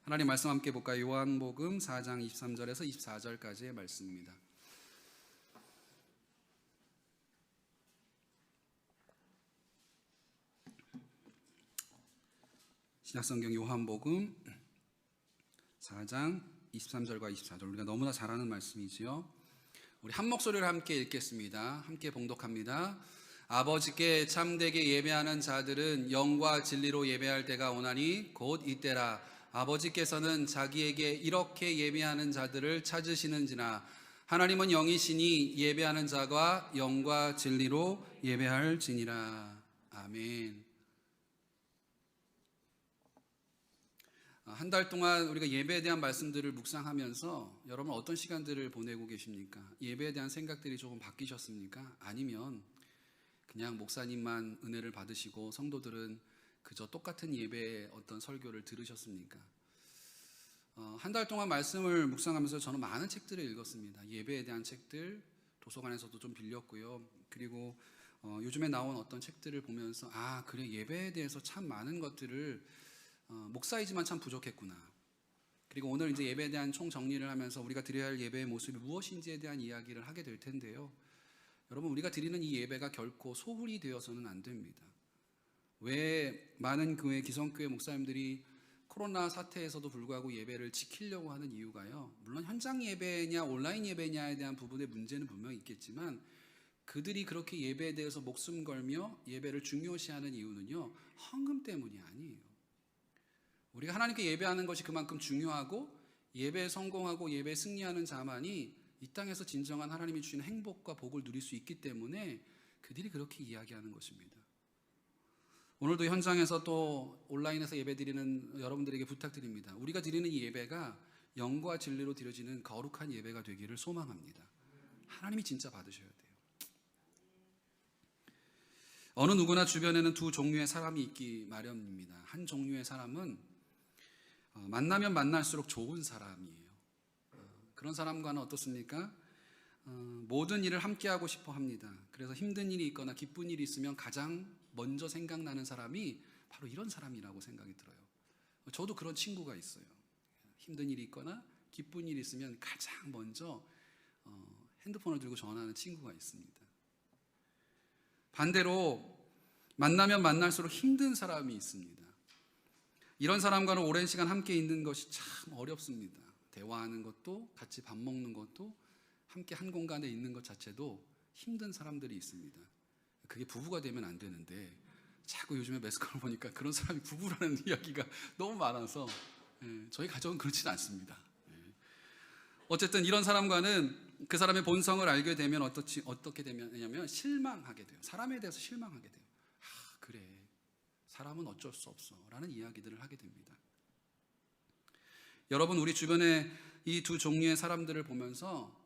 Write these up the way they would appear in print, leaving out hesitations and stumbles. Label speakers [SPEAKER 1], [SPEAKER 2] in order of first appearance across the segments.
[SPEAKER 1] 하나님 말씀 함께 볼까요? 요한복음 4장 23절에서 24절까지의 말씀입니다. 신약성경 요한복음 4장 23절과 24절, 우리가 너무나 잘 아는 말씀이지요. 우리 한 목소리를 함께 읽겠습니다. 함께 봉독합니다. 아버지께 참되게 예배하는 자들은 영과 진리로 예배할 때가 오나니 곧 이때라. 아버지께서는 자기에게 이렇게 예배하는 자들을 찾으시는지나 하나님은 영이시니 예배하는 자가 영과 진리로 예배할지니라. 아멘. 한 달 동안 우리가 예배에 대한 말씀들을 묵상하면서 여러분 어떤 시간들을 보내고 계십니까? 예배에 대한 생각들이 조금 바뀌셨습니까? 아니면 그냥 목사님만 은혜를 받으시고 성도들은 그저 똑같은 예배의 어떤 설교를 들으셨습니까? 한 달 동안 말씀을 묵상하면서 저는 많은 책들을 읽었습니다. 예배에 대한 책들, 도서관에서도 좀 빌렸고요. 그리고 요즘에 나온 어떤 책들을 보면서 그래, 예배에 대해서 참 많은 것들을 목사이지만 참 부족했구나. 그리고 오늘 이제 예배에 대한 총정리를 하면서 우리가 드려야 할 예배의 모습이 무엇인지에 대한 이야기를 하게 될 텐데요. 여러분, 우리가 드리는 이 예배가 결코 소홀히 되어서는 안 됩니다. 왜 많은 교회, 기성교회 목사님들이 코로나 사태에서도 불구하고 예배를 지키려고 하는 이유가요, 물론 현장 예배냐 온라인 예배냐에 대한 부분의 문제는 분명히 있겠지만 그들이 그렇게 예배에 대해서 목숨 걸며 예배를 중요시하는 이유는요, 헌금 때문이 아니에요. 우리가 하나님께 예배하는 것이 그만큼 중요하고 예배에 성공하고 예배에 승리하는 자만이 이 땅에서 진정한 하나님이 주시는 행복과 복을 누릴 수 있기 때문에 그들이 그렇게 이야기하는 것입니다. 오늘도 현장에서 또 온라인에서 예배 드리는 여러분들에게 부탁드립니다. 우리가 드리는 이 예배가 영과 진리로 드려지는 거룩한 예배가 되기를 소망합니다. 하나님이 진짜 받으셔야 돼요. 어느 누구나 주변에는 두 종류의 사람이 있기 마련입니다. 한 종류의 사람은 만나면 만날수록 좋은 사람이에요. 그런 사람과는 어떻습니까? 모든 일을 함께 하고 싶어 합니다. 그래서 힘든 일이 있거나 기쁜 일이 있으면 가장 먼저 생각나는 사람이 바로 이런 사람이라고 생각이 들어요. 저도 그런 친구가 있어요. 힘든 일이 있거나 기쁜 일이 있으면 가장 먼저 핸드폰을 들고 전화하는 친구가 있습니다. 반대로 만나면 만날수록 힘든 사람이 있습니다. 이런 사람과는 오랜 시간 함께 있는 것이 참 어렵습니다. 대화하는 것도, 같이 밥 먹는 것도, 함께 한 공간에 있는 것 자체도 힘든 사람들이 있습니다. 그게 부부가 되면 안 되는데 자꾸 요즘에 매스컴을 보니까 그런 사람이 부부라는 이야기가 너무 많아서 저희 가족은 그렇진 않습니다. 어쨌든 이런 사람과는 그 사람의 본성을 알게 되면 어떻게 되냐면 실망하게 돼요. 사람에 대해서 실망하게 돼요. 그래, 사람은 어쩔 수 없어 라는 이야기들을 하게 됩니다. 여러분, 우리 주변에 이 두 종류의 사람들을 보면서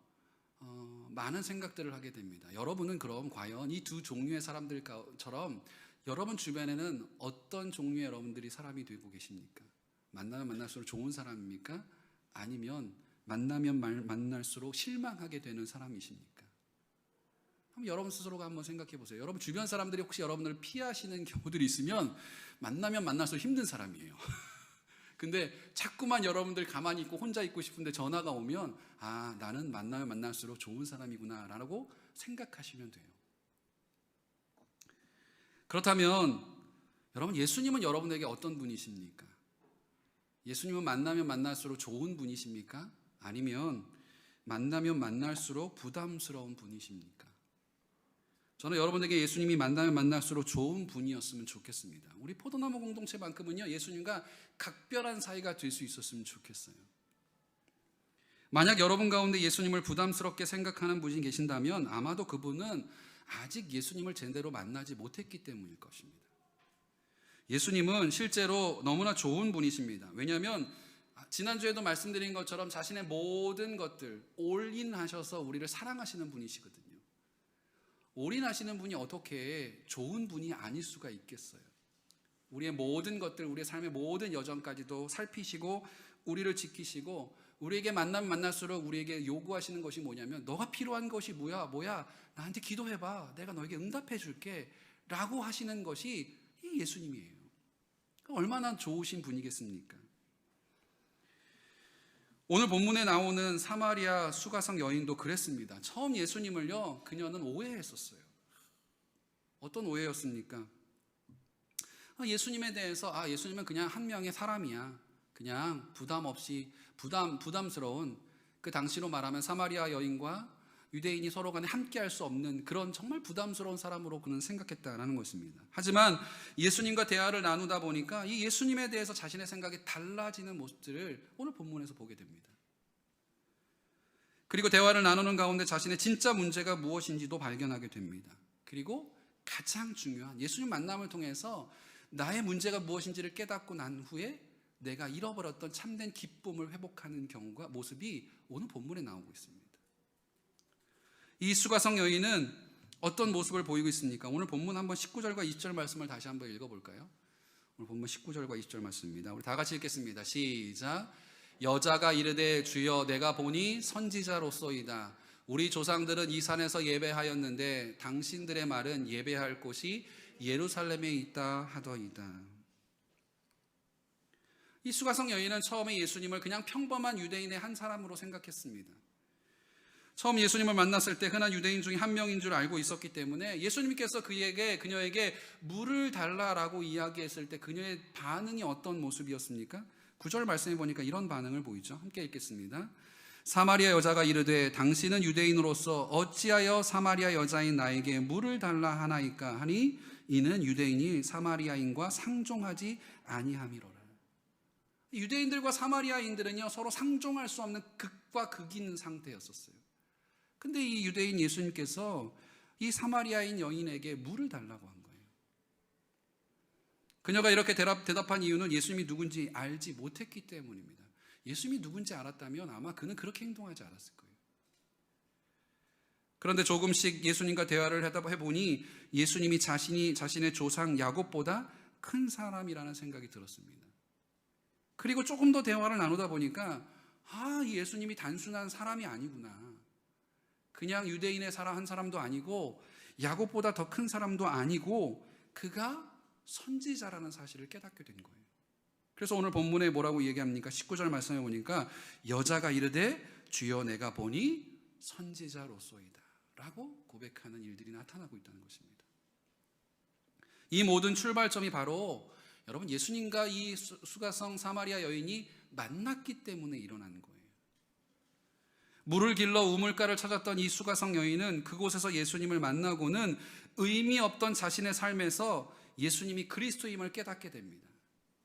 [SPEAKER 1] 많은 생각들을 하게 됩니다. 여러분은 그럼 과연 이 두 종류의 사람들처럼 여러분 주변에는 어떤 종류의 여러분들이 사람이 되고 계십니까? 만나면 만날수록 좋은 사람입니까? 아니면 만나면 만날수록 실망하게 되는 사람이십니까? 한번 여러분 스스로가 한번 생각해 보세요. 여러분 주변 사람들이 혹시 여러분을 피하시는 경우들이 있으면 만나면 만날수록 힘든 사람이에요. 근데 자꾸만 여러분들 가만히 있고 혼자 있고 싶은데 전화가 오면 나는 만나면 만날수록 좋은 사람이구나 라고 생각하시면 돼요. 그렇다면 여러분, 예수님은 여러분에게 어떤 분이십니까? 예수님은 만나면 만날수록 좋은 분이십니까? 아니면 만나면 만날수록 부담스러운 분이십니까? 저는 여러분에게 예수님이 만나면 만날수록 좋은 분이었으면 좋겠습니다. 우리 포도나무 공동체만큼은요, 예수님과 각별한 사이가 될 수 있었으면 좋겠어요. 만약 여러분 가운데 예수님을 부담스럽게 생각하는 분이 계신다면 아마도 그분은 아직 예수님을 제대로 만나지 못했기 때문일 것입니다. 예수님은 실제로 너무나 좋은 분이십니다. 왜냐하면 지난주에도 말씀드린 것처럼 자신의 모든 것들 올인하셔서 우리를 사랑하시는 분이시거든요. 올인하시는 분이 어떻게 좋은 분이 아닐 수가 있겠어요? 우리의 모든 것들, 우리의 삶의 모든 여정까지도 살피시고 우리를 지키시고 우리에게 만나면 만날수록 우리에게 요구하시는 것이 뭐냐면 너가 필요한 것이 뭐야 나한테 기도해봐, 내가 너에게 응답해 줄게 라고 하시는 것이 이 예수님이에요. 얼마나 좋으신 분이겠습니까? 오늘 본문에 나오는 사마리아 수가성 여인도 그랬습니다. 처음 예수님을요, 그녀는 오해했었어요. 어떤 오해였습니까? 예수님에 대해서 예수님은 그냥 한 명의 사람이야. 그냥 부담스러운, 그 당시로 말하면 사마리아 여인과 유대인이 서로 간에 함께 할 수 없는 그런 정말 부담스러운 사람으로 그는 생각했다라는 것입니다. 하지만 예수님과 대화를 나누다 보니까 이 예수님에 대해서 자신의 생각이 달라지는 모습들을 오늘 본문에서 보게 됩니다. 그리고 대화를 나누는 가운데 자신의 진짜 문제가 무엇인지도 발견하게 됩니다. 그리고 가장 중요한 예수님 만남을 통해서 나의 문제가 무엇인지를 깨닫고 난 후에 내가 잃어버렸던 참된 기쁨을 회복하는 경우가 모습이 오늘 본문에 나오고 있습니다. 이 수가성 여인은 어떤 모습을 보이고 있습니까? 오늘 본문 한번 19절과 20절 말씀을 다시 한번 읽어볼까요? 오늘 본문 19절과 20절 말씀입니다. 우리 다 같이 읽겠습니다. 시작. 여자가 이르되 주여 내가 보니 선지자로소이다. 우리 조상들은 이 산에서 예배하였는데 당신들의 말은 예배할 곳이 예루살렘에 있다 하더이다. 이 수가성 여인은 처음에 예수님을 그냥 평범한 유대인의 한 사람으로 생각했습니다. 처음 예수님을 만났을 때 흔한 유대인 중에 한 명인 줄 알고 있었기 때문에 예수님께서 그녀에게 물을 달라라고 이야기했을 때 그녀의 반응이 어떤 모습이었습니까? 9절 말씀해 보니까 이런 반응을 보이죠. 함께 읽겠습니다. 사마리아 여자가 이르되 당신은 유대인으로서 어찌하여 사마리아 여자인 나에게 물을 달라 하나이까 하니 이는 유대인이 사마리아인과 상종하지 아니함이로라. 유대인들과 사마리아인들은요 서로 상종할 수 없는 극과 극인 상태였었어요. 근데 이 유대인 예수님께서 이 사마리아인 여인에게 물을 달라고 한 거예요. 그녀가 이렇게 대답한 이유는 예수님이 누군지 알지 못했기 때문입니다. 예수님이 누군지 알았다면 아마 그는 그렇게 행동하지 않았을 거예요. 그런데 조금씩 예수님과 대화를 해보니 예수님이 자신의 조상 야곱보다 큰 사람이라는 생각이 들었습니다. 그리고 조금 더 대화를 나누다 보니까 이 예수님이 단순한 사람이 아니구나. 그냥 유대인의 한 사람도 아니고 야곱보다 더 큰 사람도 아니고 그가 선지자라는 사실을 깨닫게 된 거예요. 그래서 오늘 본문에 뭐라고 얘기합니까? 19절 말씀해 보니까 여자가 이르되 주여 내가 보니 선지자로소이다 라고 고백하는 일들이 나타나고 있다는 것입니다. 이 모든 출발점이 바로 여러분 예수님과 이 수가성 사마리아 여인이 만났기 때문에 일어난 거예요. 물을 길러 우물가를 찾았던 이 수가성 여인은 그곳에서 예수님을 만나고는 의미 없던 자신의 삶에서 예수님이 그리스도임을 깨닫게 됩니다.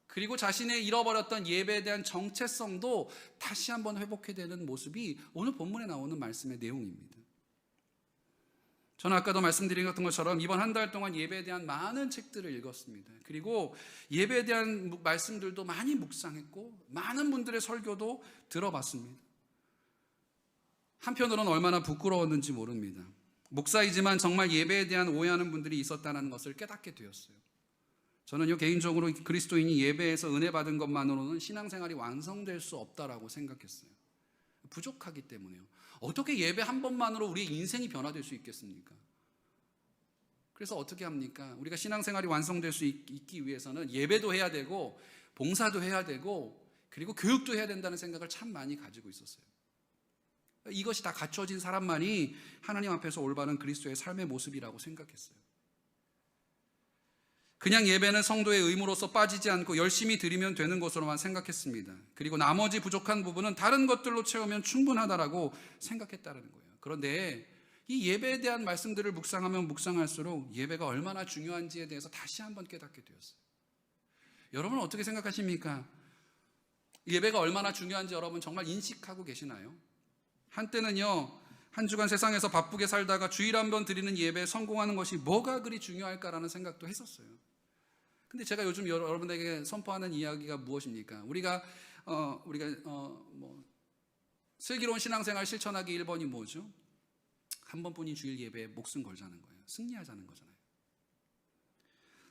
[SPEAKER 1] 그리고 자신의 잃어버렸던 예배에 대한 정체성도 다시 한번 회복해 되는 모습이 오늘 본문에 나오는 말씀의 내용입니다. 저는 아까도 말씀드린 것처럼 이번 한 달 동안 예배에 대한 많은 책들을 읽었습니다. 그리고 예배에 대한 말씀들도 많이 묵상했고 많은 분들의 설교도 들어봤습니다. 한편으로는 얼마나 부끄러웠는지 모릅니다. 목사이지만 정말 예배에 대한 오해하는 분들이 있었다는 것을 깨닫게 되었어요. 저는요 개인적으로 그리스도인이 예배에서 은혜 받은 것만으로는 신앙생활이 완성될 수 없다라고 생각했어요. 부족하기 때문에요. 어떻게 예배 한 번만으로 우리의 인생이 변화될 수 있겠습니까? 그래서 어떻게 합니까? 우리가 신앙생활이 완성될 수 있기 위해서는 예배도 해야 되고 봉사도 해야 되고 그리고 교육도 해야 된다는 생각을 참 많이 가지고 있었어요. 이것이 다 갖춰진 사람만이 하나님 앞에서 올바른 그리스도의 삶의 모습이라고 생각했어요. 그냥 예배는 성도의 의무로서 빠지지 않고 열심히 드리면 되는 것으로만 생각했습니다. 그리고 나머지 부족한 부분은 다른 것들로 채우면 충분하다라고 생각했다는 거예요. 그런데 이 예배에 대한 말씀들을 묵상하면 묵상할수록 예배가 얼마나 중요한지에 대해서 다시 한번 깨닫게 되었어요. 여러분은 어떻게 생각하십니까? 예배가 얼마나 중요한지 여러분 정말 인식하고 계시나요? 한때는요 한 주간 세상에서 바쁘게 살다가 주일 한 번 드리는 예배에 성공하는 것이 뭐가 그리 중요할까라는 생각도 했었어요. 근데 제가 요즘 여러분에게 선포하는 이야기가 무엇입니까? 우리가 슬기로운 신앙생활 실천하기 1번이 뭐죠? 한 번뿐인 주일 예배에 목숨 걸자는 거예요. 승리하자는 거잖아요.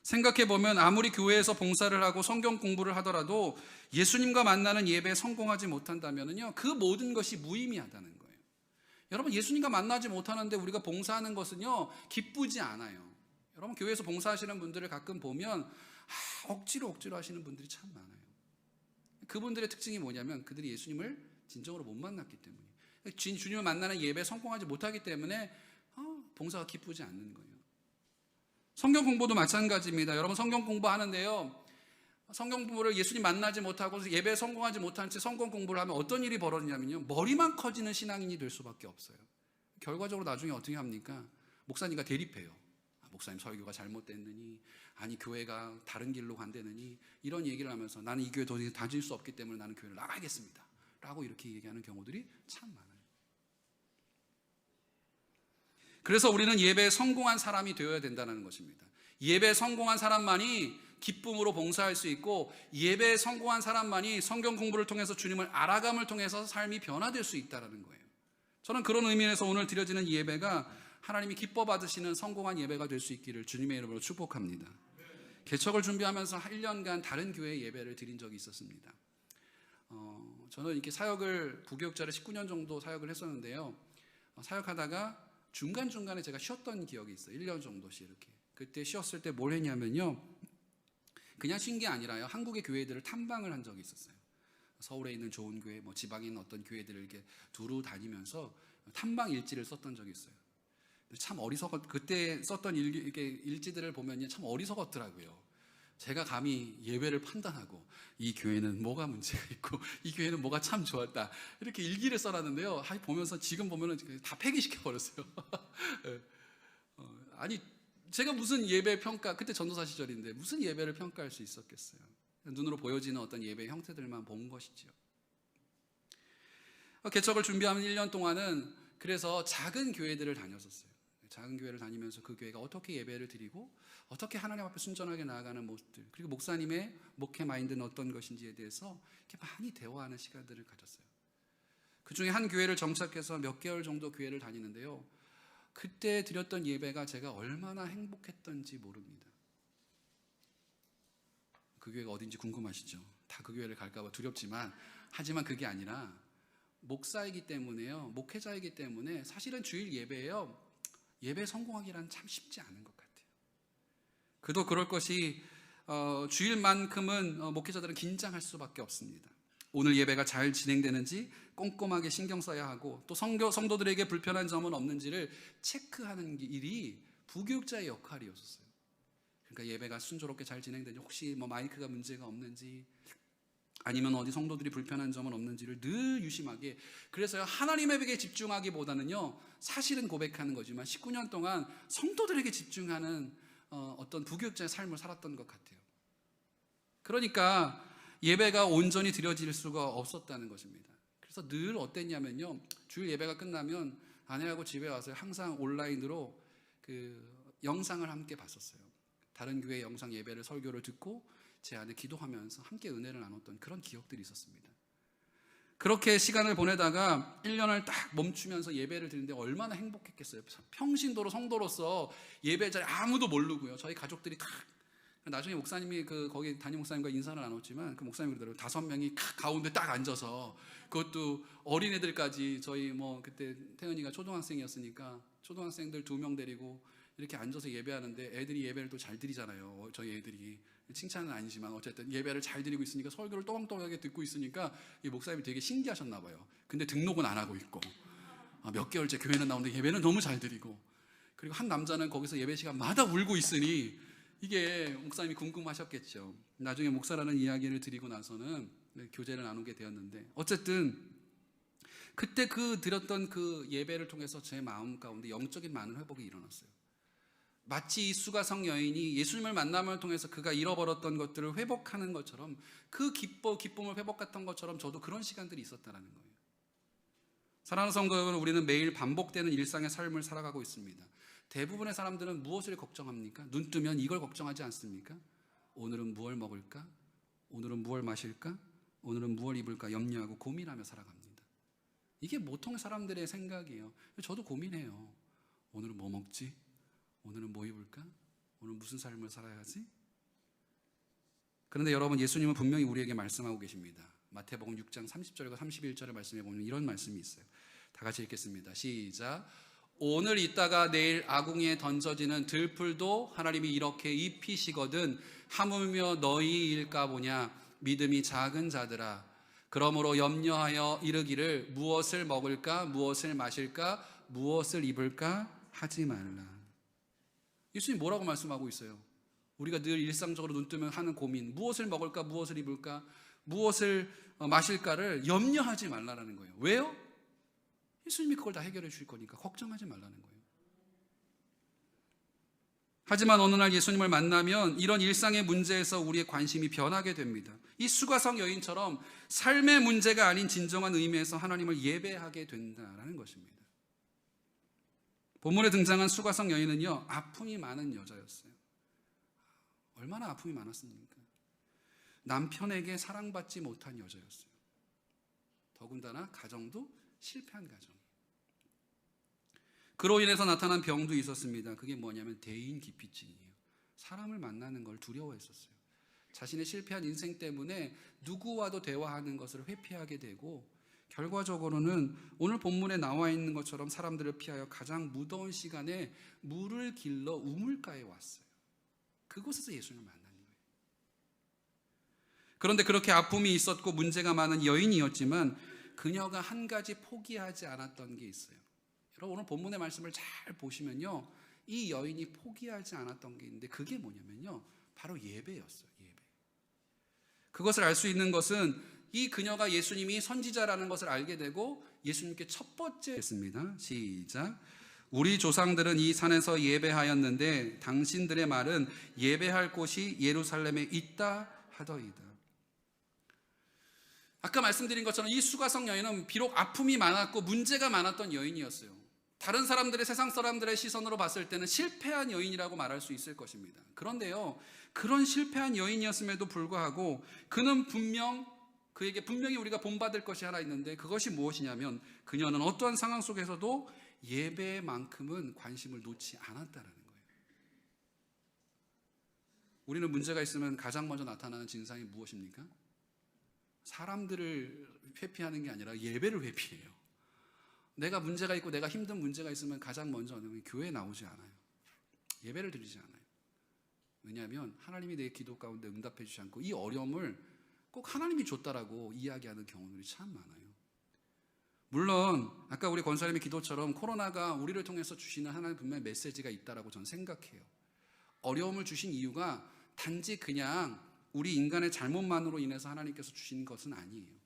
[SPEAKER 1] 생각해보면 아무리 교회에서 봉사를 하고 성경 공부를 하더라도 예수님과 만나는 예배에 성공하지 못한다면요 그 모든 것이 무의미하다는 거예요. 여러분 예수님과 만나지 못하는데 우리가 봉사하는 것은요 기쁘지 않아요. 여러분 교회에서 봉사하시는 분들을 가끔 보면 억지로 하시는 분들이 참 많아요. 그분들의 특징이 뭐냐면 그들이 예수님을 진정으로 못 만났기 때문에. 주님을 만나는 예배에 성공하지 못하기 때문에 봉사가 기쁘지 않는 거예요. 성경 공부도 마찬가지입니다. 여러분 성경 공부하는데요, 성경 공부를 예수님 만나지 못하고 예배에 성공하지 못한 채 성경 공부를 하면 어떤 일이 벌어지냐면요, 머리만 커지는 신앙인이 될 수밖에 없어요. 결과적으로 나중에 어떻게 합니까? 목사님과 대립해요. 목사님 설교가 잘못됐느니, 아니 교회가 다른 길로 간다느니, 이런 얘기를 하면서 나는 이 교회 더 이상 다닐 수 없기 때문에 나는 교회를 나가겠습니다 라고 이렇게 얘기하는 경우들이 참 많아요. 그래서 우리는 예배에 성공한 사람이 되어야 된다는 것입니다. 예배에 성공한 사람만이 기쁨으로 봉사할 수 있고, 예배에 성공한 사람만이 성경 공부를 통해서 주님을 알아감을 통해서 삶이 변화될 수 있다는 거예요. 저는 그런 의미에서 오늘 드려지는 예배가 하나님이 기뻐 받으시는 성공한 예배가 될 수 있기를 주님의 이름으로 축복합니다. 개척을 준비하면서 1년간 다른 교회에 예배를 드린 적이 있었습니다. 저는 이렇게 사역을, 부교육자를 19년 정도 사역을 했었는데요, 사역하다가 중간중간에 제가 쉬었던 기억이 있어요. 1년 정도씩 이렇게. 그때 쉬었을 때 뭘 했냐면요, 그냥 쉰 게 아니라요, 한국의 교회들을 탐방을 한 적이 있었어요. 서울에 있는 좋은 교회, 지방에 있는 어떤 교회들을 이렇게 두루 다니면서 탐방 일지를 썼던 적이 있어요. 참 그때 썼던 일지들을 보면 참 어리석었더라고요. 제가 감히 예배를 판단하고 이 교회는 뭐가 문제가 있고 이 교회는 뭐가 참 좋았다, 이렇게 일기를 써놨는데요, 보면서 지금 보면 다 폐기시켜버렸어요. 아니 제가 무슨 예배 평가, 그때 전도사 시절인데 무슨 예배를 평가할 수 있었겠어요. 눈으로 보여지는 어떤 예배 형태들만 본 것이지요. 개척을 준비하는 1년 동안은 그래서 작은 교회들을 다녔었어요. 작은 교회를 다니면서 그 교회가 어떻게 예배를 드리고 어떻게 하나님 앞에 순전하게 나아가는 모습들, 그리고 목사님의 목회 마인드는 어떤 것인지에 대해서 이렇게 많이 대화하는 시간들을 가졌어요. 그 중에 한 교회를 정착해서 몇 개월 정도 교회를 다니는데요, 그때 드렸던 예배가 제가 얼마나 행복했던지 모릅니다. 그 교회가 어딘지 궁금하시죠? 다 그 교회를 갈까봐 두렵지만, 하지만 그게 아니라 목사이기 때문에요, 목회자이기 때문에 사실은 주일 예배예요, 예배 성공하기란 참 쉽지 않은 것 같아요. 그도 그럴 것이 주일만큼은 목회자들은 긴장할 수밖에 없습니다. 오늘 예배가 잘 진행되는지 꼼꼼하게 신경 써야 하고, 또 성도들에게 불편한 점은 없는지를 체크하는 일이 부교육자의 역할이었어요. 그러니까 예배가 순조롭게 잘 진행되는지, 혹시 마이크가 문제가 없는지, 아니면 어디 성도들이 불편한 점은 없는지를 늘 유심하게, 그래서 하나님에게 집중하기보다는요, 사실은 고백하는 거지만 19년 동안 성도들에게 집중하는 어떤 부교육자의 삶을 살았던 것 같아요. 그러니까 예배가 온전히 드려질 수가 없었다는 것입니다. 그래서 늘 어땠냐면요, 주일 예배가 끝나면 아내하고 집에 와서 항상 온라인으로 그 영상을 함께 봤었어요. 다른 교회 영상 예배를, 설교를 듣고 제 안에 기도하면서 함께 은혜를 나눴던 그런 기억들이 있었습니다. 그렇게 시간을 보내다가 1년을 딱 멈추면서 예배를 드리는데 얼마나 행복했겠어요. 평신도로 성도로서 예배 자리에 아무도 모르고요, 저희 가족들이 다, 나중에 목사님이 거기 담임 목사님과 인사를 나눴지만, 그 목사님이 그러더라고요. 5명이 가운데 딱 앉아서, 그것도 어린애들까지, 저희 그때 태은이가 초등학생이었으니까 초등학생들 2명 데리고 이렇게 앉아서 예배하는데, 애들이 예배를 또 잘 드리잖아요. 저희 애들이 칭찬은 아니지만 어쨌든 예배를 잘 드리고 있으니까, 설교를 또박또박하게 듣고 있으니까 이 목사님이 되게 신기하셨나 봐요. 근데 등록은 안 하고 있고, 몇 개월째 교회는 나오는데 예배는 너무 잘 드리고, 그리고 한 남자는 거기서 예배 시간마다 울고 있으니 이게 목사님이 궁금하셨겠죠. 나중에 목사라는 이야기를 드리고 나서는 교제를 나누게 되었는데, 어쨌든 그때 드렸던 그 예배를 통해서 제 마음 가운데 영적인 많은 회복이 일어났어요. 마치 이 수가성 여인이 예수님을 만남을 통해서 그가 잃어버렸던 것들을 회복하는 것처럼, 그 기쁨을 회복했던 것처럼 저도 그런 시간들이 있었다는 거예요. 사랑하는 성도 여러분, 우리는 매일 반복되는 일상의 삶을 살아가고 있습니다. 대부분의 사람들은 무엇을 걱정합니까? 눈 뜨면 이걸 걱정하지 않습니까? 오늘은 무엇을 먹을까? 오늘은 무엇을 마실까? 오늘은 무엇을 입을까? 염려하고 고민하며 살아갑니다. 이게 보통의 사람들의 생각이에요. 저도 고민해요. 오늘은 뭐 먹지? 오늘은 뭐 입을까? 오늘 무슨 삶을 살아야 하지? 그런데 여러분, 예수님은 분명히 우리에게 말씀하고 계십니다. 마태복음 6장 30절과 31절의 말씀에 보면 이런 말씀이 있어요. 다 같이 읽겠습니다. 시작. 오늘 있다가 내일 아궁이에 던져지는 들풀도 하나님이 이렇게 입히시거든 하물며 너희 일까 보냐. 믿음이 작은 자들아, 그러므로 염려하여 이르기를 무엇을 먹을까, 무엇을 마실까, 무엇을 입을까 하지 말라. 예수님 뭐라고 말씀하고 있어요? 우리가 늘 일상적으로 눈 뜨면 하는 고민, 무엇을 먹을까, 무엇을 입을까, 무엇을 마실까를 염려하지 말라라는 거예요. 왜요? 예수님이 그걸 다 해결해 주실 거니까 걱정하지 말라는 거예요. 하지만 어느 날 예수님을 만나면 이런 일상의 문제에서 우리의 관심이 변하게 됩니다. 이 수가성 여인처럼 삶의 문제가 아닌 진정한 의미에서 하나님을 예배하게 된다라는 것입니다. 본문에 등장한 수가성 여인은요, 아픔이 많은 여자였어요. 얼마나 아픔이 많았습니까? 남편에게 사랑받지 못한 여자였어요. 더군다나 가정도 실패한 가정. 그로 인해서 나타난 병도 있었습니다. 그게 뭐냐면 대인 기피증이에요. 사람을 만나는 걸 두려워했었어요. 자신의 실패한 인생 때문에 누구와도 대화하는 것을 회피하게 되고, 결과적으로는 오늘 본문에 나와 있는 것처럼 사람들을 피하여 가장 무더운 시간에 물을 길러 우물가에 왔어요. 그곳에서 예수님을 만난 거예요. 그런데 그렇게 아픔이 있었고 문제가 많은 여인이었지만 그녀가 한 가지 포기하지 않았던 게 있어요. 여러분, 오늘 본문의 말씀을 잘 보시면요, 이 여인이 포기하지 않았던 게 있는데 그게 뭐냐면요, 바로 예배였어요. 예배. 그것을 알 수 있는 것은 이 그녀가 예수님이 선지자라는 것을 알게 되고 예수님께 첫 번째 했습니다. 시작. 우리 조상들은 이 산에서 예배하였는데 당신들의 말은 예배할 곳이 예루살렘에 있다 하더이다. 아까 말씀드린 것처럼 이 수가성 여인은 비록 아픔이 많았고 문제가 많았던 여인이었어요. 다른 사람들의, 세상 사람들의 시선으로 봤을 때는 실패한 여인이라고 말할 수 있을 것입니다. 그런데요, 그런 실패한 여인이었음에도 불구하고 그는 그에게 분명히 우리가 본받을 것이 하나 있는데, 그것이 무엇이냐면 그녀는 어떠한 상황 속에서도 예배만큼은 관심을 놓지 않았다는 거예요. 우리는 문제가 있으면 가장 먼저 나타나는 증상이 무엇입니까? 사람들을 회피하는 게 아니라 예배를 회피해요. 내가 문제가 있고 내가 힘든 문제가 있으면 가장 먼저 교회에 나오지 않아요. 예배를 드리지 않아요. 왜냐하면 하나님이 내 기도 가운데 응답해 주지 않고 이 어려움을 꼭 하나님이 줬다라고 이야기하는 경우들이 참 많아요. 물론 아까 우리 권사님의 기도처럼 코로나가 우리를 통해서 주시는 하나님 분명히 메시지가 있다라고 저는 생각해요. 어려움을 주신 이유가 단지 그냥 우리 인간의 잘못만으로 인해서 하나님께서 주신 것은 아니에요.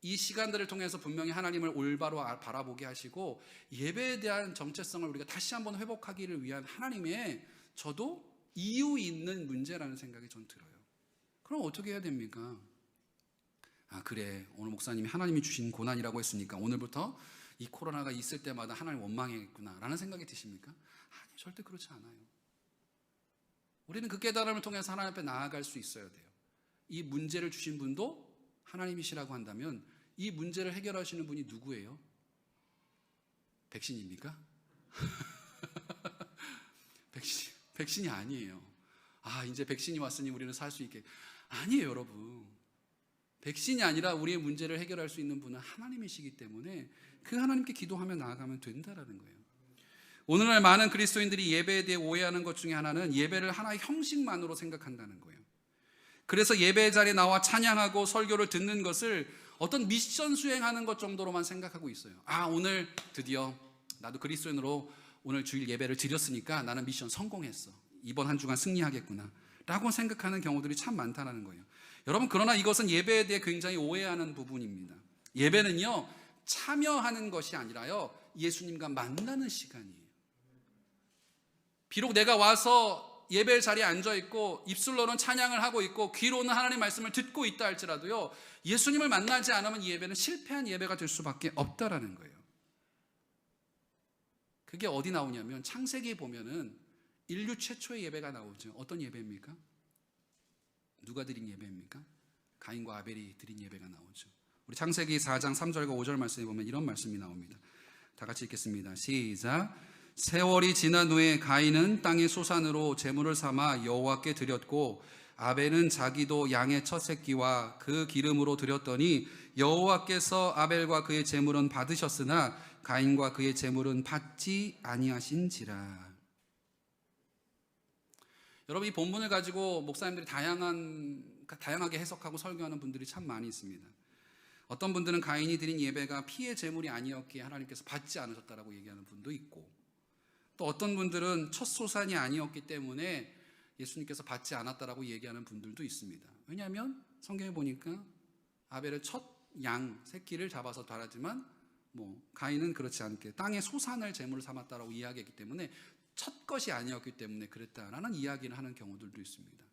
[SPEAKER 1] 이 시간들을 통해서 분명히 하나님을 올바로 바라보게 하시고 예배에 대한 정체성을 우리가 다시 한번 회복하기를 위한 하나님의, 저도 이유 있는 문제라는 생각이 전 들어요. 그럼 어떻게 해야 됩니까? 그래, 오늘 목사님이 하나님이 주신 고난이라고 했으니까 오늘부터 이 코로나가 있을 때마다 하나님 원망해야겠구나 라는 생각이 드십니까? 아니, 절대 그렇지 않아요. 우리는 그 깨달음을 통해서 하나님 앞에 나아갈 수 있어야 돼요. 이 문제를 주신 분도 하나님이시라고 한다면 이 문제를 해결하시는 분이 누구예요? 백신입니까? 백신이 아니에요. 이제 백신이 왔으니 우리는 살 수 있게. 아니에요, 여러분. 백신이 아니라 우리의 문제를 해결할 수 있는 분은 하나님이시기 때문에 그 하나님께 기도하며 나아가면 된다라는 거예요. 오늘날 많은 그리스도인들이 예배에 대해 오해하는 것 중에 하나는 예배를 하나의 형식만으로 생각한다는 거예요. 그래서 예배의 자리에 나와 찬양하고 설교를 듣는 것을 어떤 미션 수행하는 것 정도로만 생각하고 있어요. 오늘 드디어 나도 그리스도인으로 오늘 주일 예배를 드렸으니까 나는 미션 성공했어. 이번 한 주간 승리하겠구나 라고 생각하는 경우들이 참 많다는 거예요. 여러분, 그러나 이것은 예배에 대해 굉장히 오해하는 부분입니다. 예배는요, 참여하는 것이 아니라요, 예수님과 만나는 시간이에요. 비록 내가 와서 예배 자리에 앉아있고 입술로는 찬양을 하고 있고 귀로는 하나님 말씀을 듣고 있다 할지라도요, 예수님을 만나지 않으면 이 예배는 실패한 예배가 될 수밖에 없다라는 거예요. 그게 어디 나오냐면 창세기에 보면은 인류 최초의 예배가 나오죠. 어떤 예배입니까? 누가 드린 예배입니까? 가인과 아벨이 드린 예배가 나오죠. 우리 창세기 4장 3절과 5절 말씀에 보면 이런 말씀이 나옵니다. 다 같이 읽겠습니다. 시작. 세월이 지난 후에 가인은 땅의 소산으로 제물을 삼아 여호와께 드렸고 아벨은 자기도 양의 첫 새끼와 그 기름으로 드렸더니 여호와께서 아벨과 그의 제물은 받으셨으나 가인과 그의 제물은 받지 아니하신지라. 여러분, 이 본문을 가지고 목사님들이 다양하게 해석하고 설교하는 분들이 참 많이 있습니다. 어떤 분들은 가인이 드린 예배가 피의 제물이 아니었기에 하나님께서 받지 않으셨다라고 얘기하는 분도 있고, 또 어떤 분들은 첫 소산이 아니었기 때문에 예수님께서 받지 않았다라고 얘기하는 분들도 있습니다. 왜냐하면 성경에 보니까 아벨의 첫 양 새끼를 잡아서 달았지만 가인은 그렇지 않게 땅의 소산을 제물로 삼았다라고 이야기했기 때문에 첫 것이 아니었기 때문에 그랬다라는 이야기를 하는 경우들도 있습니다.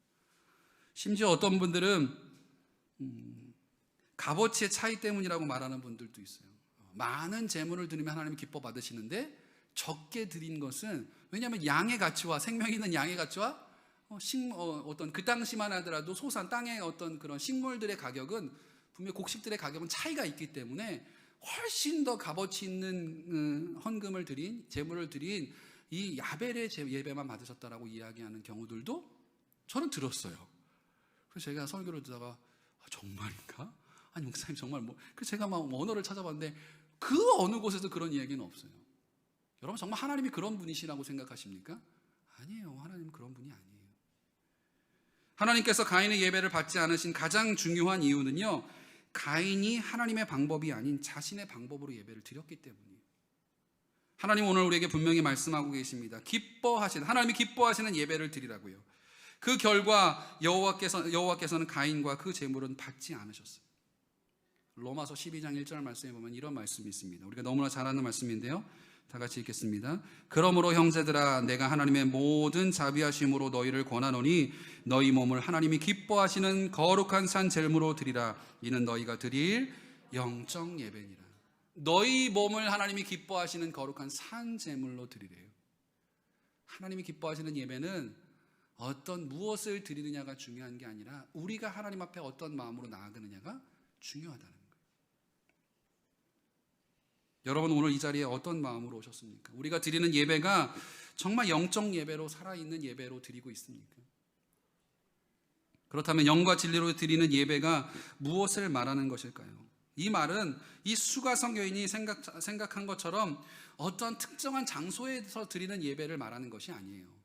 [SPEAKER 1] 심지어 어떤 분들은 값어치의 차이 때문이라고 말하는 분들도 있어요. 많은 제물을 드리면 하나님이 기뻐 받으시는데 적게 드린 것은, 왜냐하면 양의 가치와, 생명 있는 양의 가치와 어떤 그 당시만 하더라도 소산, 땅의 어떤 그런 식물들의 가격은, 분명 곡식들의 가격은 차이가 있기 때문에 훨씬 더 값어치 있는 헌금을 드린, 제물을 드린 이 야벨의 예배만 받으셨다라고 이야기하는 경우들도 저는 들었어요. 그래서 제가 설교를 듣다가 정말인가? 아니 목사님 정말 그래서 제가 막 언어를 찾아봤는데 그 어느 곳에도 그런 이야기는 없어요. 여러분 정말 하나님이 그런 분이시라고 생각하십니까? 아니에요. 하나님은 그런 분이 아니에요. 하나님께서 가인의 예배를 받지 않으신 가장 중요한 이유는요, 가인이 하나님의 방법이 아닌 자신의 방법으로 예배를 드렸기 때문이에요. 하나님 오늘 우리에게 분명히 말씀하고 계십니다. 하나님이 기뻐하시는 예배를 드리라고요. 그 결과 여호와께서는 가인과 그 제물은 받지 않으셨어요. 로마서 12장 1절 말씀에 보면 이런 말씀이 있습니다. 우리가 너무나 잘 아는 말씀인데요, 다 같이 읽겠습니다. 그러므로 형제들아, 내가 하나님의 모든 자비하심으로 너희를 권하노니 너희 몸을 하나님이 기뻐하시는 거룩한 산 제물로 드리라. 이는 너희가 드릴 영적 예배니라. 너희 몸을 하나님이 기뻐하시는 거룩한 산 제물로 드리래요. 하나님이 기뻐하시는 예배는 어떤 무엇을 드리느냐가 중요한 게 아니라 우리가 하나님 앞에 어떤 마음으로 나아가느냐가 중요하다는 거예요. 여러분 오늘 이 자리에 어떤 마음으로 오셨습니까? 우리가 드리는 예배가 정말 영적 예배로, 살아있는 예배로 드리고 있습니까? 그렇다면 영과 진리로 드리는 예배가 무엇을 말하는 것일까요? 이 말은 이 수가성 여인이 생각한 것처럼 어떤 특정한 장소에서 드리는 예배를 말하는 것이 아니에요.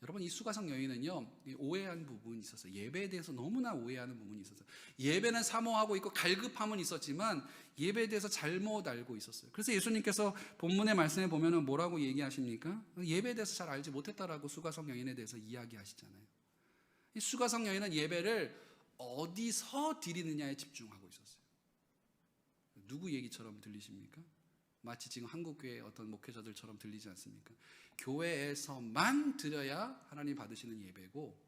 [SPEAKER 1] 여러분 이 수가성 여인은요, 오해한 부분이 있었어요. 예배에 대해서 너무나 오해하는 부분이 있었어요. 예배는 사모하고 있고 갈급함은 있었지만 예배에 대해서 잘못 알고 있었어요. 그래서 예수님께서 본문의 말씀에 보면은 뭐라고 얘기하십니까? 예배에 대해서 잘 알지 못했다라고 수가성 여인에 대해서 이야기하시잖아요. 이 수가성 여인은 예배를 어디서 드리느냐에 집중하고 있었어요. 누구 얘기처럼 들리십니까? 마치 지금 한국교회 어떤 목회자들처럼 들리지 않습니까? 교회에서만 드려야 하나님 받으시는 예배고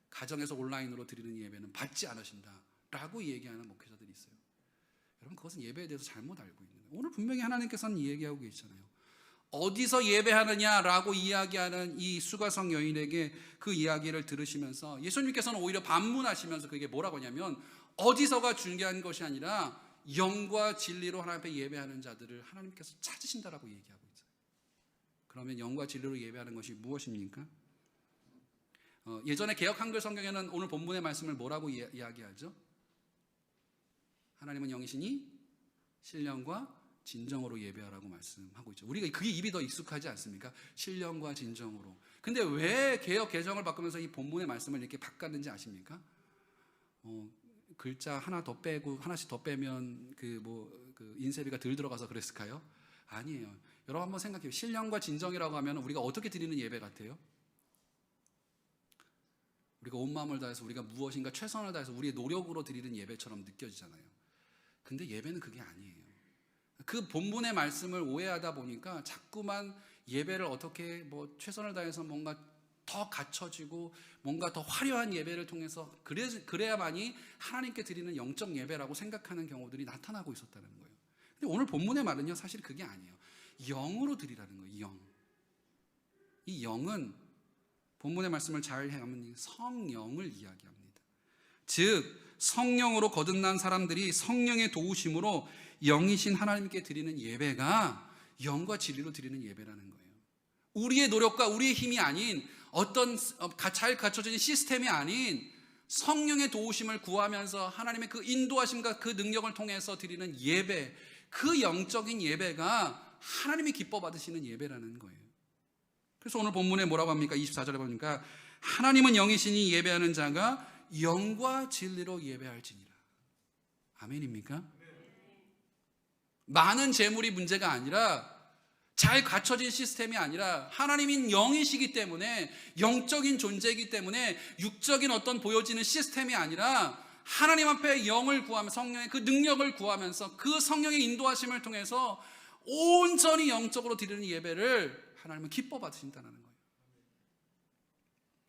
[SPEAKER 1] 가정에서 온라인으로 드리는 예배는 받지 않으신다라고 얘기하는 목회자들이 있어요. 여러분 그것은 예배에 대해서 잘못 알고 있는 거예요. 오늘 분명히 하나님께서는 얘기하고 계시잖아요. 어디서 예배하느냐라고 이야기하는 이 수가성 여인에게 그 이야기를 들으시면서 예수님께서는 오히려 반문하시면서 그게 뭐라고 하냐면 어디서가 중요한 것이 아니라 영과 진리로 하나님 앞에 예배하는 자들을 하나님께서 찾으신다라고 얘기하고 있어요. 그러면 영과 진리로 예배하는 것이 무엇입니까? 예전에 개역 한글 성경에는 오늘 본문의 말씀을 뭐라고 이야기하죠? 하나님은 영이시니 신령과 진정으로 예배하라고 말씀하고 있죠. 우리가 그게 입이 더 익숙하지 않습니까? 신령과 진정으로. 근데 왜 개역 개정을 바꾸면서 이 본문의 말씀을 이렇게 바꿨는지 아십니까? 글자 하나 더 빼고 하나씩 더 빼면 그 인쇄비가 덜 들어가서 그랬을까요? 아니에요. 여러분 한번 생각해요. 신령과 진정이라고 하면 우리가 어떻게 드리는 예배 같아요? 우리가 온 마음을 다해서 우리가 무엇인가 최선을 다해서 우리의 노력으로 드리는 예배처럼 느껴지잖아요. 근데 예배는 그게 아니에요. 그 본문의 말씀을 오해하다 보니까 자꾸만 예배를 어떻게 최선을 다해서 뭔가 더 갖춰지고 뭔가 더 화려한 예배를 통해서 그래야만이 하나님께 드리는 영적 예배라고 생각하는 경우들이 나타나고 있었다는 거예요. 근데 오늘 본문의 말은요, 사실 그게 아니에요. 영으로 드리라는 거예요. 영. 이 영은 본문의 말씀을 잘 해가면 성령을 이야기합니다. 즉 성령으로 거듭난 사람들이 성령의 도우심으로 영이신 하나님께 드리는 예배가 영과 진리로 드리는 예배라는 거예요. 우리의 노력과 우리의 힘이 아닌 어떤 잘 갖춰진 시스템이 아닌 성령의 도우심을 구하면서 하나님의 그 인도하심과 그 능력을 통해서 드리는 예배, 그 영적인 예배가 하나님이 기뻐 받으시는 예배라는 거예요. 그래서 오늘 본문에 뭐라고 합니까? 24절에 보니까 하나님은 영이시니 예배하는 자가 영과 진리로 예배할지니라. 아멘입니까? 많은 재물이 문제가 아니라 잘 갖춰진 시스템이 아니라 하나님인 영이시기 때문에 영적인 존재이기 때문에 육적인 어떤 보여지는 시스템이 아니라 하나님 앞에 영을 구하며 성령의 그 능력을 구하면서 그 성령의 인도하심을 통해서 온전히 영적으로 드리는 예배를 하나님은 기뻐 받으신다는 거예요.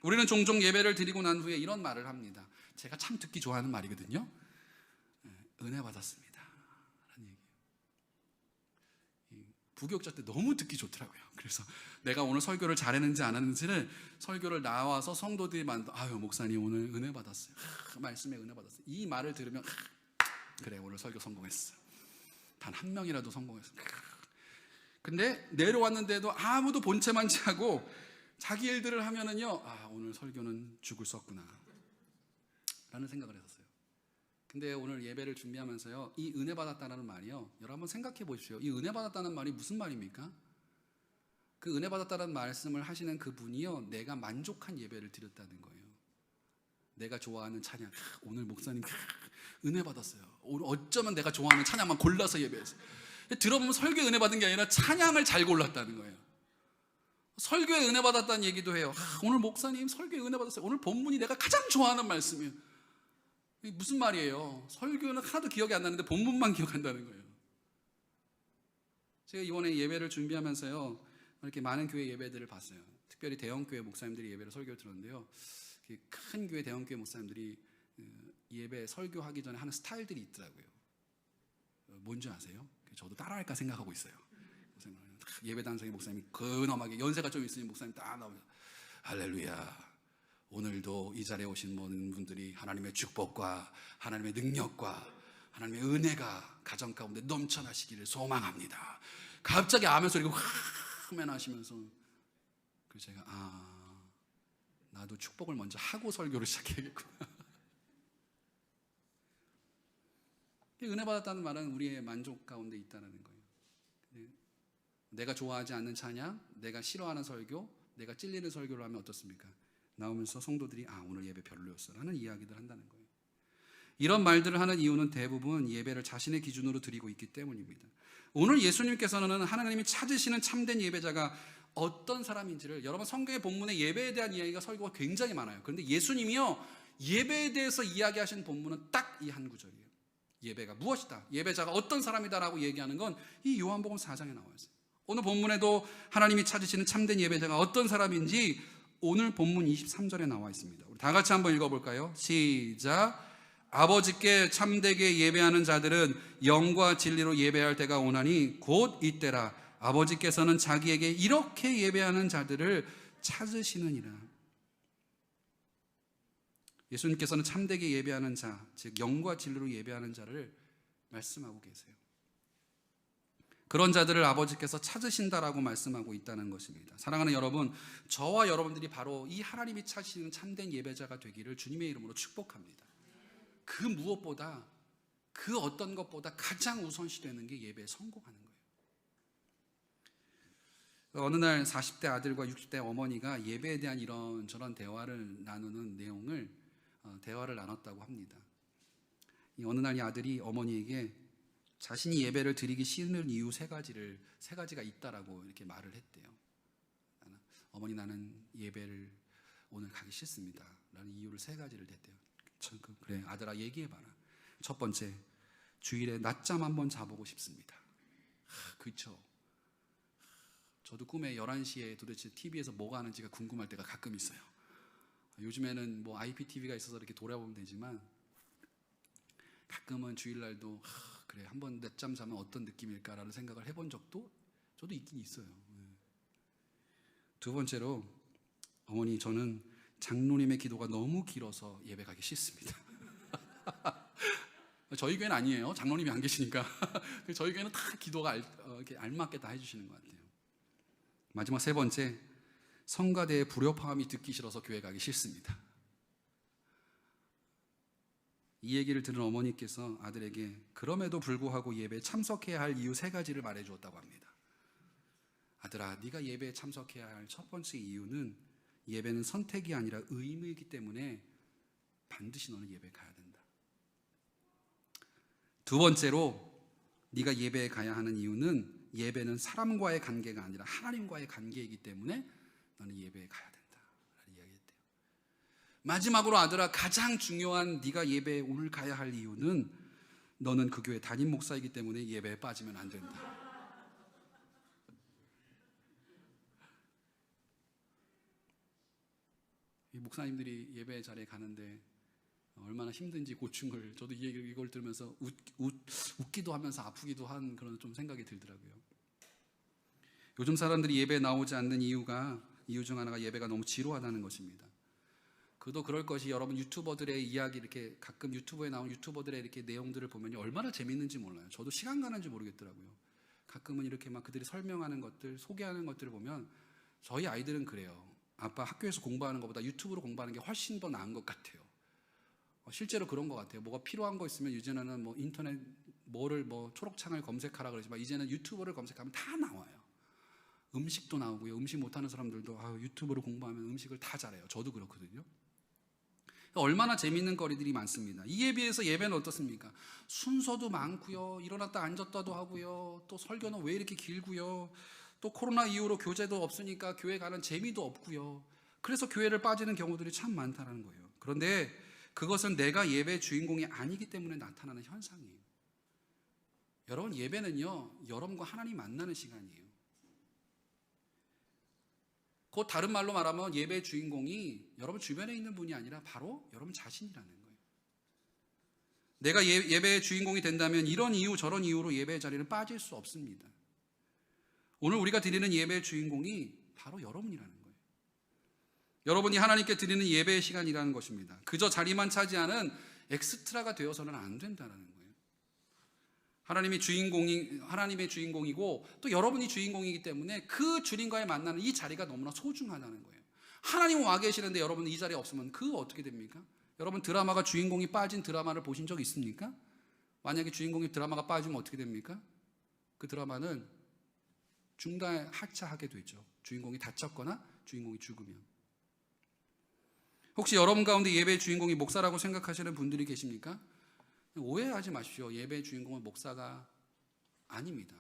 [SPEAKER 1] 우리는 종종 예배를 드리고 난 후에 이런 말을 합니다. 제가 참 듣기 좋아하는 말이거든요. 은혜 받았습니다 라는 얘기예요. 부교육자 때 너무 듣기 좋더라고요. 그래서 내가 오늘 설교를 잘했는지 안 했는지를 설교를 나와서 성도들이 아유 목사님 오늘 은혜 받았어요. 말씀에 은혜 받았어요. 이 말을 들으면 그래 오늘 설교 성공했어. 단 한 명이라도 성공했어. 근데 내려왔는데도 아무도 본체만 취하고 자기 일들을 하면은요, 오늘 설교는 죽을 썼구나 라는 생각을 했었어요. 근데 오늘 예배를 준비하면서요, 이 은혜 받았다는 말이요, 여러분 한번 생각해 보십시오. 이 은혜 받았다는 말이 무슨 말입니까? 그 은혜 받았다는 말씀을 하시는 그분이요, 내가 만족한 예배를 드렸다는 거예요. 내가 좋아하는 찬양, 오늘 목사님 은혜 받았어요. 오늘 어쩌면 내가 좋아하는 찬양만 골라서 예배했어요. 들어보면 설교에 은혜 받은 게 아니라 찬양을 잘 골랐다는 거예요. 설교에 은혜 받았다는 얘기도 해요. 오늘 목사님 설교에 은혜 받았어요. 오늘 본문이 내가 가장 좋아하는 말씀이에요. 이게 무슨 말이에요? 설교는 하나도 기억이 안 나는데 본문만 기억한다는 거예요. 제가 이번에 예배를 준비하면서요, 이렇게 많은 교회 예배들을 봤어요. 특별히 대형교회 목사님들이 예배를 설교를 들었는데요, 큰 교회 대형교회 목사님들이 예배 설교하기 전에 하는 스타일들이 있더라고요. 뭔지 아세요? 저도 따라할까 생각하고 있어요. 예배단성의 목사님이 근엄하게, 연세가 좀 있으니 목사님 딱 나오면서 할렐루야, 오늘도 이 자리에 오신 모든 분들이 하나님의 축복과 하나님의 능력과 하나님의 은혜가 가정 가운데 넘쳐나시기를 소망합니다. 갑자기 아멘 소리가 확 하시면서, 그래서 제가 나도 축복을 먼저 하고 설교를 시작해야겠구나. 은혜 받았다는 말은 우리의 만족 가운데 있다는 거예요. 내가 좋아하지 않는 찬양, 내가 싫어하는 설교, 내가 찔리는 설교를 하면 어떻습니까? 나오면서 성도들이 오늘 예배 별로였어 라는 이야기를 한다는 거예요. 이런 말들을 하는 이유는 대부분 예배를 자신의 기준으로 드리고 있기 때문입니다. 오늘 예수님께서는 하나님이 찾으시는 참된 예배자가 어떤 사람인지를, 여러분 성경의 본문에 예배에 대한 이야기가 설교가 굉장히 많아요. 그런데 예수님이요, 예배에 대해서 이야기하신 본문은 딱 이 한 구절이에요. 예배가 무엇이다, 예배자가 어떤 사람이다라고 얘기하는 건 이 요한복음 4장에 나와 있어요. 오늘 본문에도 하나님이 찾으시는 참된 예배자가 어떤 사람인지 오늘 본문 23절에 나와 있습니다. 우리 다 같이 한번 읽어볼까요? 시작. 아버지께 참되게 예배하는 자들은 영과 진리로 예배할 때가 오나니 곧 이때라. 아버지께서는 자기에게 이렇게 예배하는 자들을 찾으시느니라. 예수님께서는 참되게 예배하는 자, 즉 영과 진리로 예배하는 자를 말씀하고 계세요. 그런 자들을 아버지께서 찾으신다라고 말씀하고 있다는 것입니다. 사랑하는 여러분, 저와 여러분들이 바로 이 하나님이 찾으시는 참된 예배자가 되기를 주님의 이름으로 축복합니다. 그 무엇보다, 그 어떤 것보다 가장 우선시되는 게 예배에 성공하는 거예요. 어느 날 40대 아들과 60대 어머니가 예배에 대한 이런저런 대화를 나누는 내용을 대화를 나눴다고 합니다. 어느 날 이 아들이 어머니에게 자신이 예배를 드리기 싫은 이유 세 가지가 있다라고 이렇게 말을 했대요. 어머니, 나는 예배를 오늘 가기 싫습니다 라는 이유를 세 가지를 댔대요. 그래 아들아 얘기해봐라. 첫 번째, 주일에 낮잠 한번 자보고 싶습니다. 그쵸. 저도 꿈에 11시에 도대체 TV에서 뭐가 하는지가 궁금할 때가 가끔 있어요. 요즘에는 뭐 IPTV가 있어서 이렇게 돌아보면 되지만 가끔은 주일날도 그래 한번 낮잠 자면 어떤 느낌일까라는 생각을 해본 적도 저도 있긴 있어요. 두 번째로, 어머니, 저는 장로님의 기도가 너무 길어서 예배 가기 싫습니다. 저희 교회는 아니에요. 장로님이 안 계시니까. 저희 교회는 다 기도가 이렇게 알맞게 다 해주시는 것 같아요. 마지막 세 번째, 성가대의 불협화음이 듣기 싫어서 교회 가기 싫습니다. 이 얘기를 들은 어머니께서 아들에게 그럼에도 불구하고 예배에 참석해야 할 이유 세 가지를 말해주었다고 합니다. 아들아, 네가 예배에 참석해야 할 첫 번째 이유는 예배는 선택이 아니라 의무이기 때문에 반드시 너는 예배에 가야 된다. 두 번째로, 네가 예배에 가야 하는 이유는 예배는 사람과의 관계가 아니라 하나님과의 관계이기 때문에 너는 예배에 가야 된다 라는 이야기했대요. 마지막으로 아들아, 가장 중요한 네가 예배에 오늘 가야 할 이유는 너는 그 교회 담임 목사이기 때문에 예배에 빠지면 안 된다. 이 목사님들이 예배 자리에 가는데 얼마나 힘든지 고충을, 저도 이걸 들으면서 웃기도 하면서 아프기도 한 그런 좀 생각이 들더라고요. 요즘 사람들이 예배에 나오지 않는 이유 중 하나가 예배가 너무 지루하다는 것입니다. 그도 그럴 것이, 여러분 유튜버들의 이야기, 이렇게 가끔 유튜브에 나오는 유튜버들의 이렇게 내용들을 보면 얼마나 재밌는지 몰라요. 저도 시간 가는지 모르겠더라고요. 가끔은 이렇게 막 그들이 설명하는 것들, 소개하는 것들을 보면 저희 아이들은 그래요. 아빠 학교에서 공부하는 것보다 유튜브로 공부하는 게 훨씬 더 나은 것 같아요. 실제로 그런 것 같아요. 뭐가 필요한 거 있으면 이제는 뭐 인터넷 초록창을 검색하라 그러지만 이제는 유튜브를 검색하면 다 나와요. 음식도 나오고요. 음식 못하는 사람들도 유튜브로 공부하면 음식을 다 잘해요. 저도 그렇거든요. 얼마나 재밌는 거리들이 많습니다. 이에 비해서 예배는 어떻습니까? 순서도 많고요. 일어났다 앉았다도 하고요. 또 설교는 왜 이렇게 길고요. 또 코로나 이후로 교재도 없으니까 교회 가는 재미도 없고요. 그래서 교회를 빠지는 경우들이 참 많다는 거예요. 그런데 그것은 내가 예배의 주인공이 아니기 때문에 나타나는 현상이에요. 여러분, 예배는요, 여러분과 하나님 만나는 시간이에요. 곧 다른 말로 말하면 예배의 주인공이 여러분 주변에 있는 분이 아니라 바로 여러분 자신이라는 거예요. 내가 예배의 주인공이 된다면 이런 이유 저런 이유로 예배의 자리는 빠질 수 없습니다. 오늘 우리가 드리는 예배의 주인공이 바로 여러분이라는 거예요. 여러분이 하나님께 드리는 예배의 시간이라는 것입니다. 그저 자리만 차지하는 엑스트라가 되어서는 안 된다는 거예요. 하나님의 주인공이고 또 여러분이 주인공이기 때문에 그 주님과의 만나는 이 자리가 너무나 소중하다는 거예요. 하나님 와 계시는데 여러분 이 자리에 없으면 그거 어떻게 됩니까? 여러분 드라마가 주인공이 빠진 드라마를 보신 적 있습니까? 만약에 주인공이 드라마가 빠지면 어떻게 됩니까? 그 드라마는 중단에 하차하게 되죠. 주인공이 다쳤거나 주인공이 죽으면. 혹시 여러분 가운데 예배의 주인공이 목사라고 생각하시는 분들이 계십니까? 오해하지 마십시오. 예배의 주인공은 목사가 아닙니다.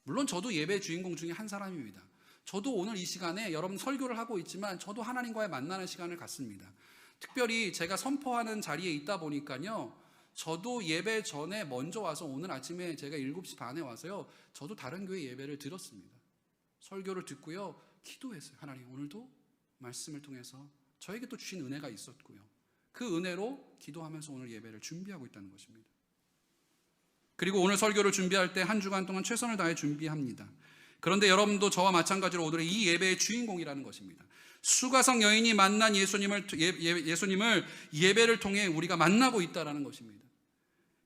[SPEAKER 1] 물론 저도 예배의 주인공 중에 한 사람입니다. 저도 오늘 이 시간에 여러분 설교를 하고 있지만 저도 하나님과의 만나는 시간을 갖습니다. 특별히 제가 선포하는 자리에 있다 보니까요, 저도 예배 전에 먼저 와서 오늘 아침에 제가 7시 반에 와서요, 저도 다른 교회 예배를 들었습니다. 설교를 듣고요, 기도했어요. 하나님, 오늘도 말씀을 통해서 저에게 또 주신 은혜가 있었고요, 그 은혜로 기도하면서 오늘 예배를 준비하고 있다는 것입니다. 그리고 오늘 설교를 준비할 때 한 주간 동안 최선을 다해 준비합니다. 그런데 여러분도 저와 마찬가지로 오늘의 이 예배의 주인공이라는 것입니다. 수가성 여인이 만난 예수님을 예배를 통해 우리가 만나고 있다는 것입니다.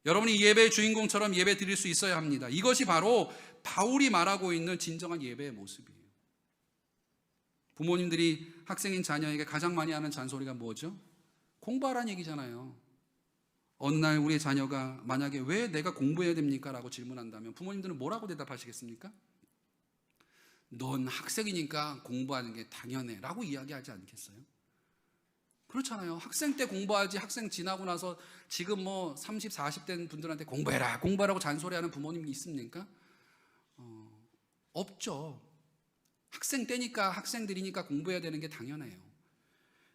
[SPEAKER 1] 여러분이 예배의 주인공처럼 예배 드릴 수 있어야 합니다. 이것이 바로 바울이 말하고 있는 진정한 예배의 모습이에요. 부모님들이 학생인 자녀에게 가장 많이 하는 잔소리가 뭐죠? 공부하라는 얘기잖아요. 어느 날 우리의 자녀가 만약에 왜 내가 공부해야 됩니까? 라고 질문한다면 부모님들은 뭐라고 대답하시겠습니까? 넌 학생이니까 공부하는 게 당연해 라고 이야기하지 않겠어요? 그렇잖아요. 학생 때 공부하지, 학생 지나고 나서 지금 30, 40 된 분들한테 공부하라고 잔소리하는 부모님이 있습니까? 없죠. 학생 때니까, 학생들이니까 공부해야 되는 게 당연해요.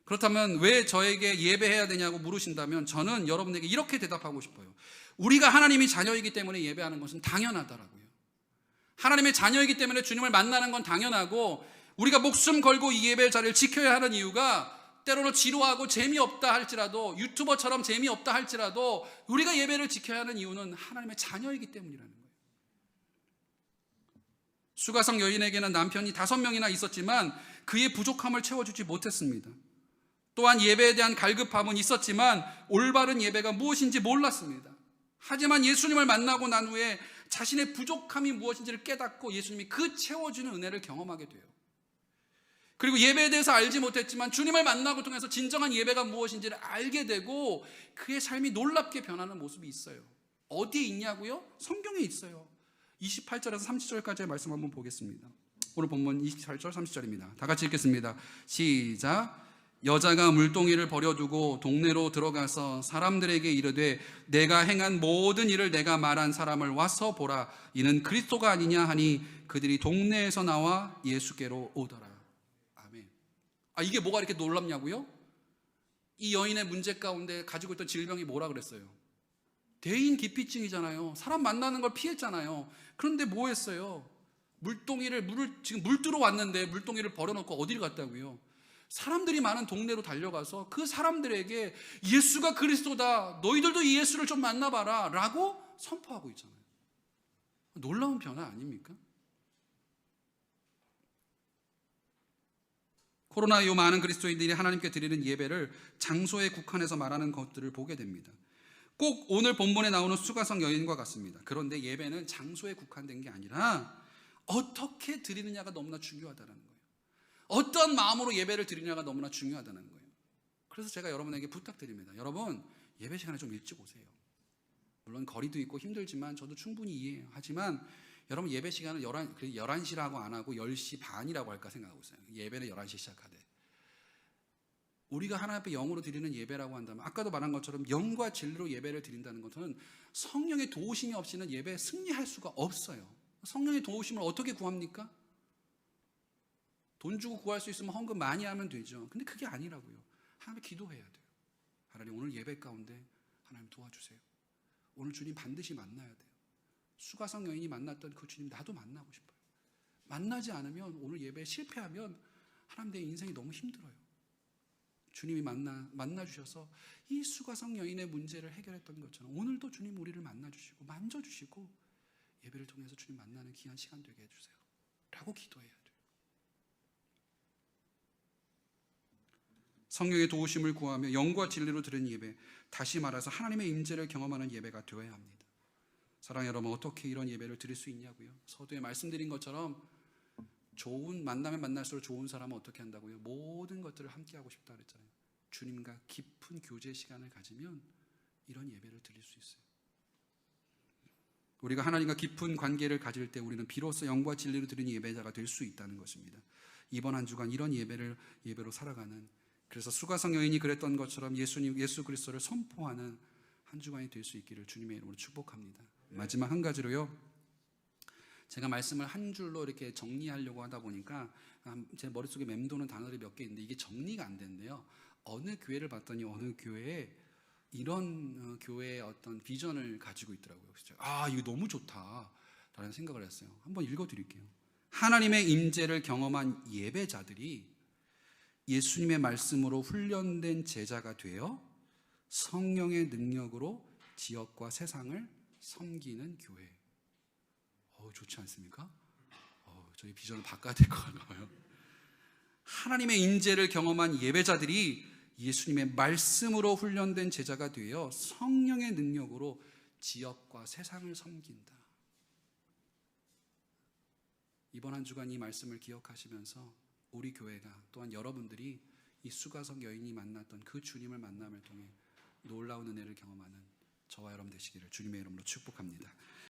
[SPEAKER 1] 그렇다면 왜 저에게 예배해야 되냐고 물으신다면 저는 여러분에게 이렇게 대답하고 싶어요. 우리가 하나님의 자녀이기 때문에 예배하는 것은 당연하다라고요. 하나님의 자녀이기 때문에 주님을 만나는 건 당연하고, 우리가 목숨 걸고 이 예배의 자리를 지켜야 하는 이유가 때로는 지루하고 재미없다 할지라도, 유튜버처럼 재미없다 할지라도 우리가 예배를 지켜야 하는 이유는 하나님의 자녀이기 때문이라는 거예요. 수가성 여인에게는 남편이 5명이나 있었지만 그의 부족함을 채워주지 못했습니다. 또한 예배에 대한 갈급함은 있었지만 올바른 예배가 무엇인지 몰랐습니다. 하지만 예수님을 만나고 난 후에 자신의 부족함이 무엇인지를 깨닫고 예수님이 그 채워주는 은혜를 경험하게 돼요. 그리고 예배에 대해서 알지 못했지만 주님을 만나고 통해서 진정한 예배가 무엇인지를 알게 되고 그의 삶이 놀랍게 변하는 모습이 있어요. 어디에 있냐고요? 성경에 있어요. 28절에서 30절까지의 말씀 한번 보겠습니다. 오늘 본문 28절 30절입니다. 다 같이 읽겠습니다. 시작. 여자가 물동이를 버려두고 동네로 들어가서 사람들에게 이르되 내가 행한 모든 일을 내가 말한 사람을 와서 보라. 이는 그리스도가 아니냐 하니 그들이 동네에서 나와 예수께로 오더라. 아멘. 이게 뭐가 이렇게 놀랍냐고요? 이 여인의 문제 가운데 가지고 있던 질병이 뭐라 그랬어요? 대인 기피증이잖아요. 사람 만나는 걸 피했잖아요. 그런데 뭐 했어요? 지금 물 뜨러 왔는데 물동이를 버려놓고 어디를 갔다고요? 사람들이 많은 동네로 달려가서 그 사람들에게 예수가 그리스도다, 너희들도 이 예수를 좀 만나봐라 라고 선포하고 있잖아요. 놀라운 변화 아닙니까? 코로나 이후 많은 그리스도인들이 하나님께 드리는 예배를 장소에 국한해서 말하는 것들을 보게 됩니다. 꼭 오늘 본문에 나오는 수가성 여인과 같습니다. 그런데 예배는 장소에 국한된 게 아니라 어떻게 드리느냐가 너무나 중요하다는 거예요. 어떤 마음으로 예배를 드리느냐가 너무나 중요하다는 거예요. 그래서 제가 여러분에게 부탁드립니다. 여러분, 예배 시간에 좀 일찍 오세요. 물론 거리도 있고 힘들지만 저도 충분히 이해해요. 하지만 여러분, 예배 시간은 11시라고 안 하고 10시 반이라고 할까 생각하고 있어요. 예배는 11시 시작하되. 우리가 하나님 앞에 영으로 드리는 예배라고 한다면 아까도 말한 것처럼 영과 진리로 예배를 드린다는 것은 성령의 도우심이 없이는 예배에 승리할 수가 없어요. 성령의 도우심을 어떻게 구합니까? 돈 주고 구할 수 있으면 헌금 많이 하면 되죠. 근데 그게 아니라고요. 하나님 기도해야 돼요. 하나님, 오늘 예배 가운데 하나님 도와주세요. 오늘 주님 반드시 만나야 돼요. 수가성 여인이 만났던 그 주님 나도 만나고 싶어요. 만나지 않으면 오늘 예배에 실패하면 하나님 내 인생이 너무 힘들어요. 주님이 만나주셔서 이 수가성 여인의 문제를 해결했던 것처럼 오늘도 주님 우리를 만나주시고 만져주시고 예배를 통해서 주님 만나는 귀한 시간 되게 해주세요 라고 기도해야 돼요. 성령의 도우심을 구하며 영과 진리로 드리는 예배, 다시 말해서 하나님의 임재를 경험하는 예배가 되어야 합니다. 사랑하는 여러분, 어떻게 이런 예배를 드릴 수 있냐고요? 서두에 말씀드린 것처럼 좋은 만나면 만날수록 좋은 사람은 어떻게 한다고요? 모든 것들을 함께 하고 싶다 그랬잖아요. 주님과 깊은 교제 시간을 가지면 이런 예배를 드릴 수 있어요. 우리가 하나님과 깊은 관계를 가질 때 우리는 비로소 영과 진리로 드리는 예배자가 될 수 있다는 것입니다. 이번 한 주간 이런 예배로 살아가는, 그래서 수가성 여인이 그랬던 것처럼 예수 그리스도를 선포하는 한 주간이 될 수 있기를 주님의 이름으로 축복합니다. 마지막 한 가지로요. 제가 말씀을 한 줄로 이렇게 정리하려고 하다 보니까 제 머릿속에 맴도는 단어들이 몇 개 있는데 이게 정리가 안 되는데요. 어느 교회를 봤더니 어느 교회에 이런 교회의 어떤 비전을 가지고 있더라고요. 그래서 이거 너무 좋다라는 생각을 했어요. 한번 읽어드릴게요. 하나님의 임재를 경험한 예배자들이 예수님의 말씀으로 훈련된 제자가 되어 성령의 능력으로 지역과 세상을 섬기는 교회. 좋지 않습니까? 저희 비전을 바꿔야 될 것 같아요. 하나님의 임재를 경험한 예배자들이 예수님의 말씀으로 훈련된 제자가 되어 성령의 능력으로 지역과 세상을 섬긴다. 이번 한 주간 이 말씀을 기억하시면서 우리 교회가 또한 여러분들이 이 수가성 여인이 만났던 그 주님을 만남을 통해 놀라운 은혜를 경험하는 저와 여러분 되시기를 주님의 이름으로 축복합니다.